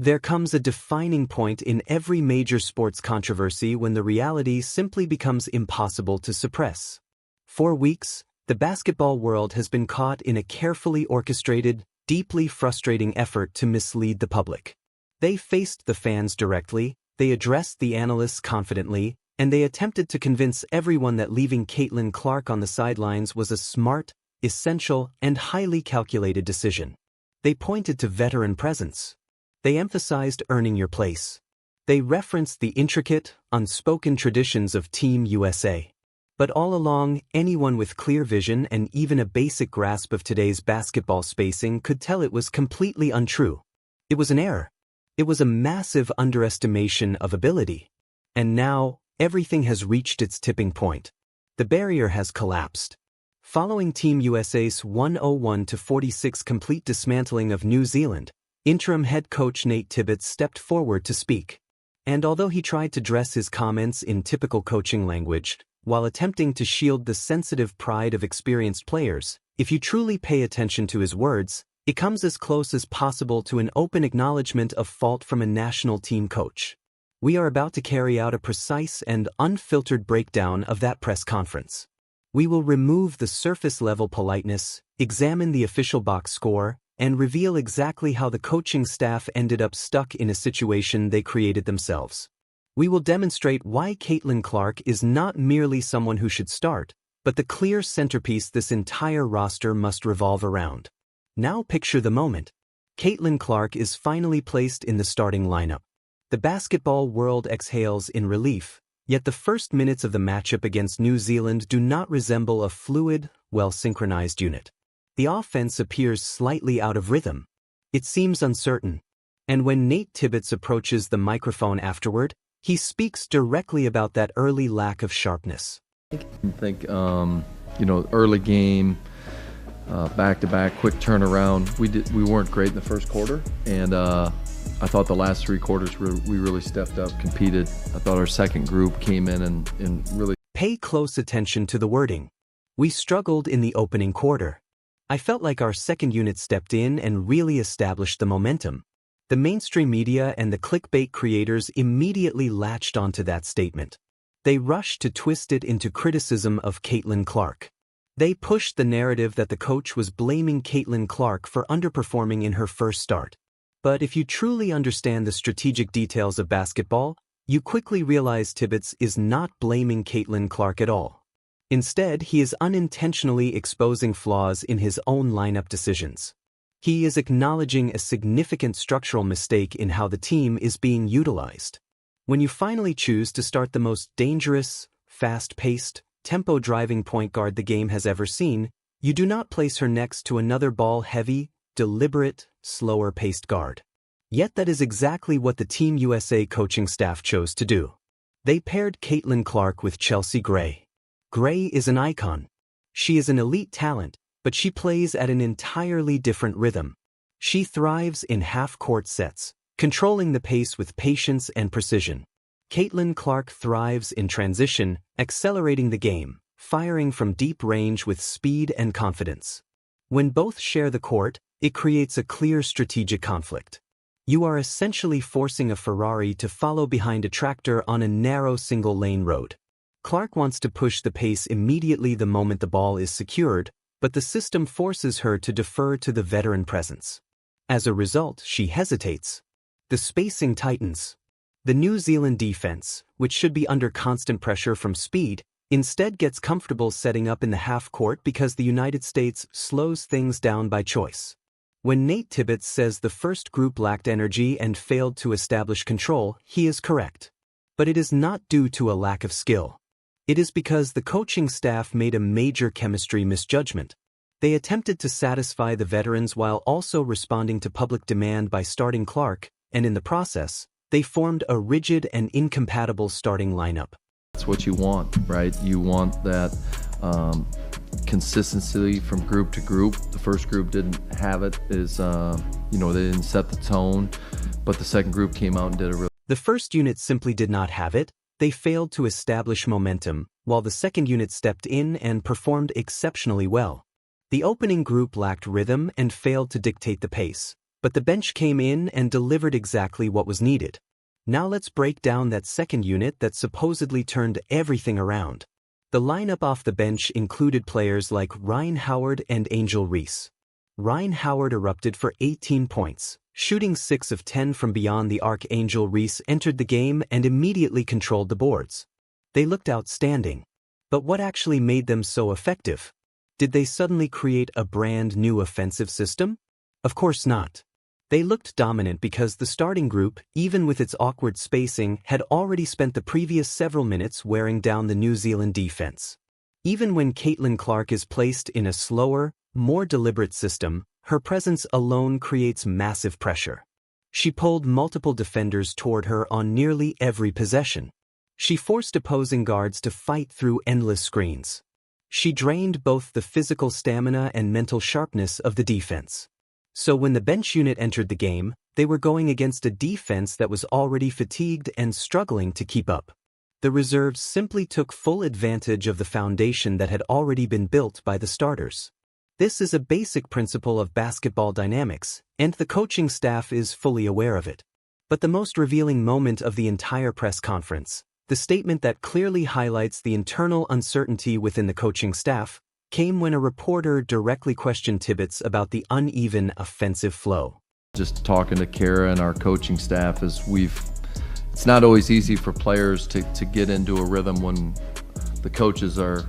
There comes a defining point in every major sports controversy when the reality simply becomes impossible to suppress. For weeks, the basketball world has been caught in a carefully orchestrated, deeply frustrating effort to mislead the public. They faced the fans directly, they addressed the analysts confidently, and they attempted to convince everyone that leaving Caitlin Clark on the sidelines was a smart, essential, and highly calculated decision. They pointed to veteran presence. They emphasized earning your place. They referenced the intricate, unspoken traditions of Team USA. But all along, anyone with clear vision and even a basic grasp of today's basketball spacing could tell it was completely untrue. It was an error. It was a massive underestimation of ability. And now, everything has reached its tipping point. The barrier has collapsed. Following Team USA's 101-46 complete dismantling of New Zealand, interim head coach Nate Tibbetts stepped forward to speak. And although he tried to dress his comments in typical coaching language, while attempting to shield the sensitive pride of experienced players, if you truly pay attention to his words, it comes as close as possible to an open acknowledgement of fault from a national team coach. We are about to carry out a precise and unfiltered breakdown of that press conference. We will remove the surface-level politeness, examine the official box score, and reveal exactly how the coaching staff ended up stuck in a situation they created themselves. We will demonstrate why Caitlin Clark is not merely someone who should start, but the clear centerpiece this entire roster must revolve around. Now picture the moment. Caitlin Clark is finally placed in the starting lineup. The basketball world exhales in relief, yet the first minutes of the matchup against New Zealand do not resemble a fluid, well-synchronized unit. The offense appears slightly out of rhythm. It seems uncertain. And when Nate Tibbetts approaches the microphone afterward, he speaks directly about that early lack of sharpness. I think, early game, back-to-back, quick turnaround. We weren't great in the first quarter, and I thought the last three quarters we really stepped up, competed. I thought our second group came in and really... Pay close attention to the wording. We struggled in the opening quarter. I felt like our second unit stepped in and really established the momentum. The mainstream media and the clickbait creators immediately latched onto that statement. They rushed to twist it into criticism of Caitlin Clark. They pushed the narrative that the coach was blaming Caitlin Clark for underperforming in her first start. But if you truly understand the strategic details of basketball, you quickly realize Tibbetts is not blaming Caitlin Clark at all. Instead, he is unintentionally exposing flaws in his own lineup decisions. He is acknowledging a significant structural mistake in how the team is being utilized. When you finally choose to start the most dangerous, fast-paced, tempo-driving point guard the game has ever seen, you do not place her next to another ball-heavy, deliberate, slower-paced guard. Yet that is exactly what the Team USA coaching staff chose to do. They paired Caitlin Clark with Chelsea Gray. Gray is an icon. She is an elite talent, but she plays at an entirely different rhythm. She thrives in half-court sets, controlling the pace with patience and precision. Caitlin Clark thrives in transition, accelerating the game, firing from deep range with speed and confidence. When both share the court, it creates a clear strategic conflict. You are essentially forcing a Ferrari to follow behind a tractor on a narrow single-lane road. Clark wants to push the pace immediately the moment the ball is secured, but the system forces her to defer to the veteran presence. As a result, she hesitates. The spacing tightens. The New Zealand defense, which should be under constant pressure from speed, instead gets comfortable setting up in the half-court because the United States slows things down by choice. When Nate Tibbetts says the first group lacked energy and failed to establish control, he is correct. But it is not due to a lack of skill. It is because the coaching staff made a major chemistry misjudgment. They attempted to satisfy the veterans while also responding to public demand by starting Clark, and in the process, they formed a rigid and incompatible starting lineup. That's what you want, right? You want that consistency from group to group. The first group didn't have it, they didn't set the tone, but the second group came out and did a really... The first unit simply did not have it. They failed to establish momentum, while the second unit stepped in and performed exceptionally well. The opening group lacked rhythm and failed to dictate the pace, But the bench came in and delivered exactly what was needed. Now let's break down that second unit that supposedly turned everything around. The lineup off the bench included players like Rhyne Howard and Angel Reese. Rhyne Howard erupted for 18 points, shooting 6 of 10 from beyond the arc. Angel Reese entered the game and immediately controlled the boards. They looked outstanding. But what actually made them so effective? Did they suddenly create a brand new offensive system? Of course not. They looked dominant because the starting group, even with its awkward spacing, had already spent the previous several minutes wearing down the New Zealand defense. Even when Caitlin Clark is placed in a slower, more deliberate system, her presence alone creates massive pressure. She pulled multiple defenders toward her on nearly every possession. She forced opposing guards to fight through endless screens. She drained both the physical stamina and mental sharpness of the defense. So when the bench unit entered the game, they were going against a defense that was already fatigued and struggling to keep up. The reserves simply took full advantage of the foundation that had already been built by the starters. This is a basic principle of basketball dynamics, and the coaching staff is fully aware of it. But the most revealing moment of the entire press conference, the statement that clearly highlights the internal uncertainty within the coaching staff, came when a reporter directly questioned Tibbetts about the uneven offensive flow. Just talking to Kara and our coaching staff, it's not always easy for players to get into a rhythm when the coaches are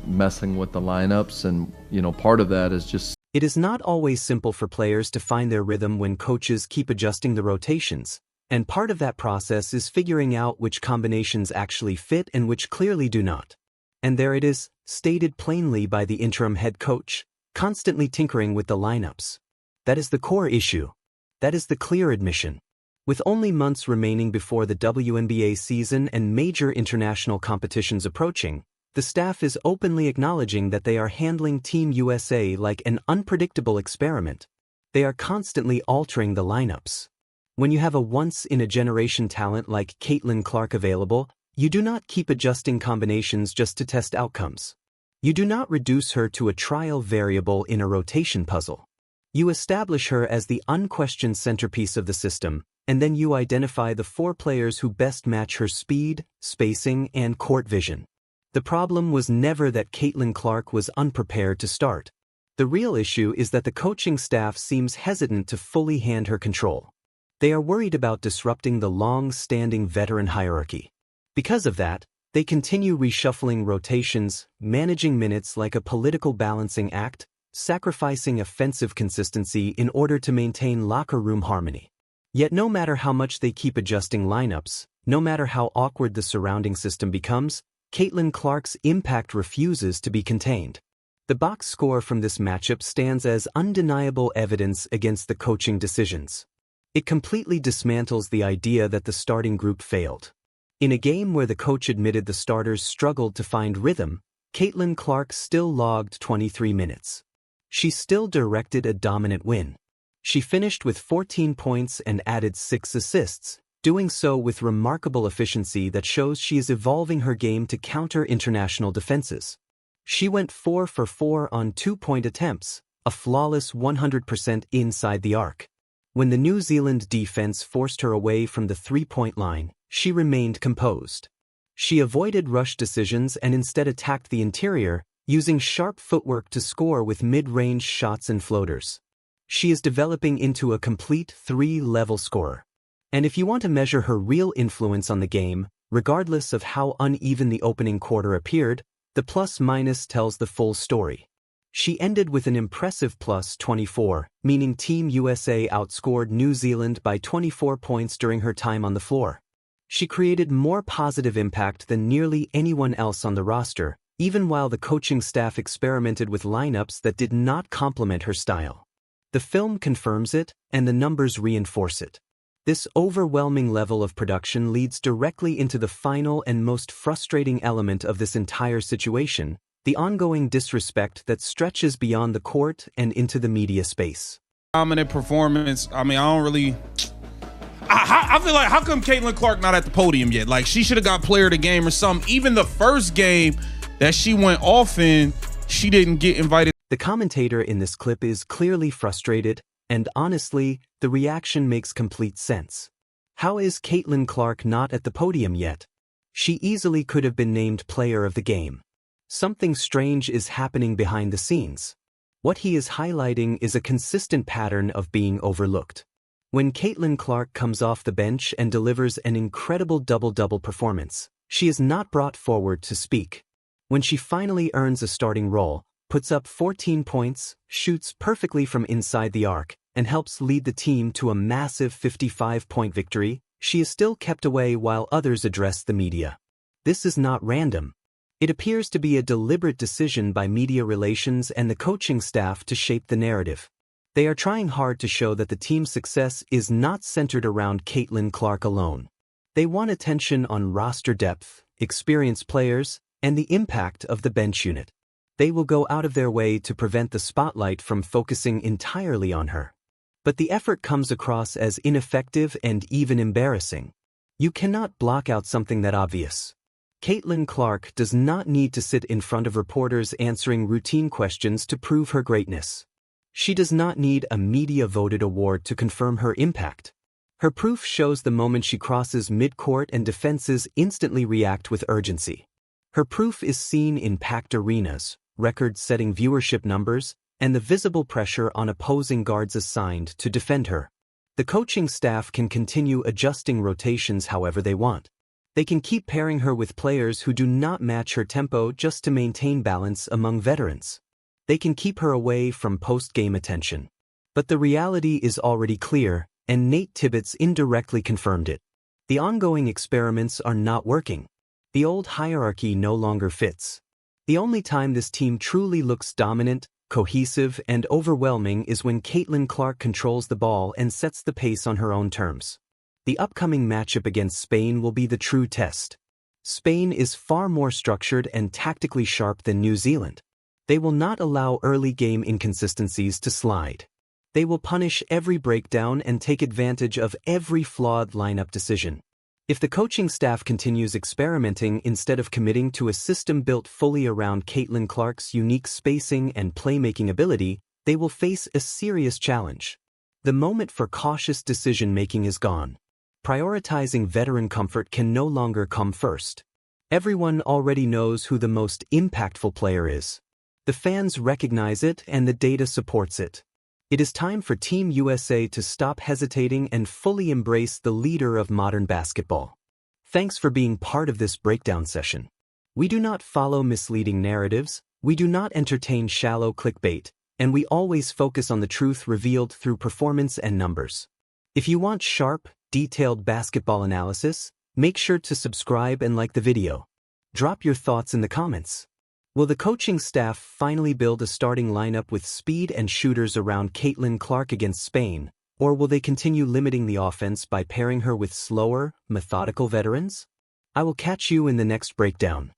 messing with the lineups, and part of that is just... It is not always simple for players to find their rhythm when coaches keep adjusting the rotations, and part of that process is figuring out which combinations actually fit and which clearly do not. And there it is, stated plainly by the interim head coach, constantly tinkering with the lineups. That is the core issue. That is the clear admission. With only months remaining before the WNBA season and major international competitions approaching, the staff is openly acknowledging that they are handling Team USA like an unpredictable experiment. They are constantly altering the lineups. When you have a once-in-a-generation talent like Caitlin Clark available, you do not keep adjusting combinations just to test outcomes. You do not reduce her to a trial variable in a rotation puzzle. You establish her as the unquestioned centerpiece of the system, and then you identify the 4 players who best match her speed, spacing, and court vision. The problem was never that Caitlin Clark was unprepared to start. The real issue is that the coaching staff seems hesitant to fully hand her control. They are worried about disrupting the long-standing veteran hierarchy. Because of that, they continue reshuffling rotations, managing minutes like a political balancing act, sacrificing offensive consistency in order to maintain locker room harmony. Yet no matter how much they keep adjusting lineups, no matter how awkward the surrounding system becomes, Caitlin Clark's impact refuses to be contained. The box score from this matchup stands as undeniable evidence against the coaching decisions. It completely dismantles the idea that the starting group failed. In a game where the coach admitted the starters struggled to find rhythm, Caitlin Clark still logged 23 minutes. She still directed a dominant win. She finished with 14 points and added 6 assists, doing so with remarkable efficiency that shows she is evolving her game to counter international defenses. She went 4 for 4 on 2-point attempts, a flawless 100% inside the arc. When the New Zealand defense forced her away from the 3-point line, she remained composed. She avoided rush decisions and instead attacked the interior, using sharp footwork to score with mid-range shots and floaters. She is developing into a complete 3-level scorer. And if you want to measure her real influence on the game, regardless of how uneven the opening quarter appeared, the plus-minus tells the full story. She ended with an impressive plus 24, meaning Team USA outscored New Zealand by 24 points during her time on the floor. She created more positive impact than nearly anyone else on the roster, even while the coaching staff experimented with lineups that did not complement her style. The film confirms it, and the numbers reinforce it. This overwhelming level of production leads directly into the final and most frustrating element of this entire situation, the ongoing disrespect that stretches beyond the court and into the media space. Dominant performance. I mean, I don't really... I feel like, how come Caitlin Clark not at the podium yet? Like, she should have got player of the game or something. Even the first game that she went off in, she didn't get invited. The commentator in this clip is clearly frustrated, And honestly, the reaction makes complete sense. How is Caitlin Clark not at the podium yet? She easily could have been named player of the game. Something strange is happening behind the scenes. What he is highlighting is a consistent pattern of being overlooked. When Caitlin Clark comes off the bench and delivers an incredible double-double performance, she is not brought forward to speak. When she finally earns a starting role, puts up 14 points, shoots perfectly from inside the arc, and helps lead the team to a massive 55-point victory, she is still kept away while others address the media. This is not random. It appears to be a deliberate decision by media relations and the coaching staff to shape the narrative. They are trying hard to show that the team's success is not centered around Caitlin Clark alone. They want attention on roster depth, experienced players, and the impact of the bench unit. They will go out of their way to prevent the spotlight from focusing entirely on her. But the effort comes across as ineffective and even embarrassing. You cannot block out something that obvious. Caitlin Clark does not need to sit in front of reporters answering routine questions to prove her greatness. She does not need a media-voted award to confirm her impact. Her proof shows the moment she crosses midcourt and defenses instantly react with urgency. Her proof is seen in packed arenas, record-setting viewership numbers, and the visible pressure on opposing guards assigned to defend her. The coaching staff can continue adjusting rotations however they want. They can keep pairing her with players who do not match her tempo just to maintain balance among veterans. They can keep her away from post-game attention. But the reality is already clear, and Nate Tibbetts indirectly confirmed it. The ongoing experiments are not working. The old hierarchy no longer fits. The only time this team truly looks dominant, cohesive, and overwhelming is when Caitlin Clark controls the ball and sets the pace on her own terms. The upcoming matchup against Spain will be the true test. Spain is far more structured and tactically sharp than New Zealand. They will not allow early game inconsistencies to slide. They will punish every breakdown and take advantage of every flawed lineup decision. If the coaching staff continues experimenting instead of committing to a system built fully around Caitlin Clark's unique spacing and playmaking ability, they will face a serious challenge. The moment for cautious decision-making is gone. Prioritizing veteran comfort can no longer come first. Everyone already knows who the most impactful player is. The fans recognize it and the data supports it. It is time for Team USA to stop hesitating and fully embrace the leader of modern basketball. Thanks for being part of this breakdown session. We do not follow misleading narratives, we do not entertain shallow clickbait, and we always focus on the truth revealed through performance and numbers. If you want sharp, detailed basketball analysis, make sure to subscribe and like the video. Drop your thoughts in the comments. Will the coaching staff finally build a starting lineup with speed and shooters around Caitlin Clark against Spain, or will they continue limiting the offense by pairing her with slower, methodical veterans? I will catch you in the next breakdown.